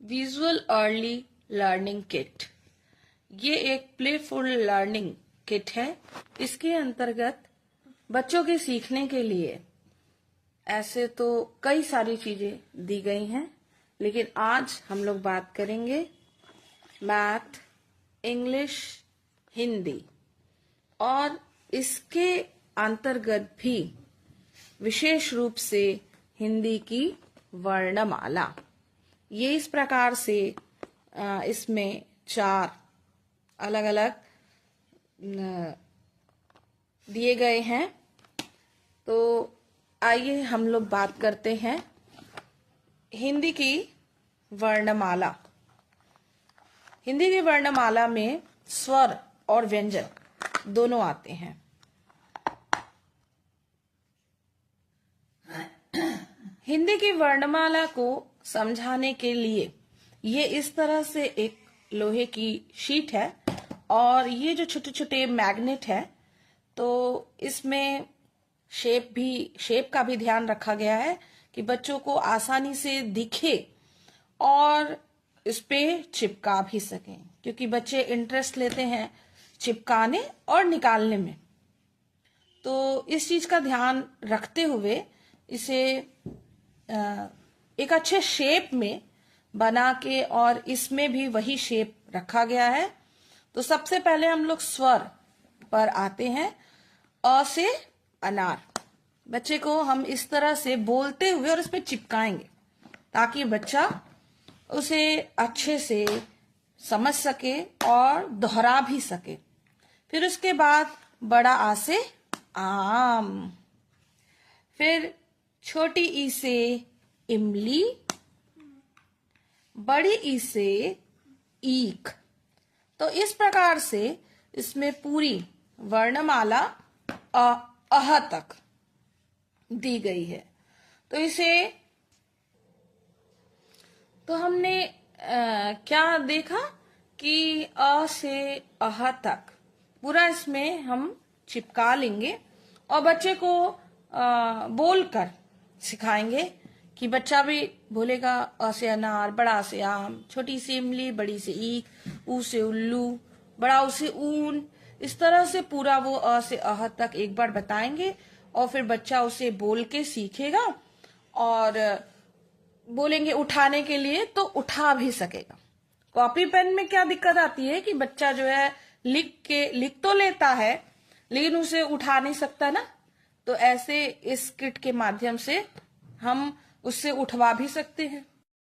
Visual early learning kit. ये एक playful learning kit है। इसके अंतर्गत बच्चों के सीखने के लिए ऐसे तो कई सारी चीजें दी गई हैं, लेकिन आज हम लोग बात करेंगे मैथ, इंग्लिश, हिंदी और इसके अंतर्गत भी विशेष रूप से हिंदी की वर्णमाला। ये इस प्रकार से इसमें 4 अलग अलग दिए गए हैं। तो आइए हम लोग बात करते हैं हिंदी की वर्णमाला। हिंदी की वर्णमाला में स्वर और व्यंजन दोनों आते हैं। हिंदी की वर्णमाला को समझाने के लिए ये इस तरह से एक लोहे की शीट है और ये जो छोटे छोटे मैग्नेट है, तो इसमें शेप का भी ध्यान रखा गया है कि बच्चों को आसानी से दिखे और इस पे चिपका भी सकें, क्योंकि बच्चे इंटरेस्ट लेते हैं चिपकाने और निकालने में। तो इस चीज का ध्यान रखते हुए इसे एक अच्छे शेप में बना के और इसमें भी वही शेप रखा गया है। तो सबसे पहले हम लोग स्वर पर आते हैं। अ से अनार। बच्चे को हम इस तरह से बोलते हुए और इस पे चिपकाएंगे ताकि बच्चा उसे अच्छे से समझ सके और दोहरा भी सके। फिर उसके बाद बड़ा आ से आम। फिर छोटी ई से इमली, बड़ी ई से ईख। तो इस प्रकार से इसमें पूरी वर्णमाला अह तक दी गई है। तो हमने क्या देखा कि अ से अह तक पूरा इसमें हम चिपका लेंगे और बच्चे को बोलकर सिखाएंगे कि बच्चा भी बोलेगा अ से अनार, बड़ा से आम, छोटी सी इमली, बड़ी से ईख, ऊ से उल्लू, बड़ा ऊ से ऊन। इस तरह से पूरा वो अ से अह तक एक बार बताएंगे और फिर बच्चा उसे बोल के सीखेगा और बोलेंगे उठाने के लिए तो उठा भी सकेगा। कॉपी पेन में क्या दिक्कत आती है कि बच्चा जो है लिख तो लेता है लेकिन उसे उठा नहीं सकता ना। तो ऐसे इस किट के माध्यम से हम उससे उठवा भी सकते हैं।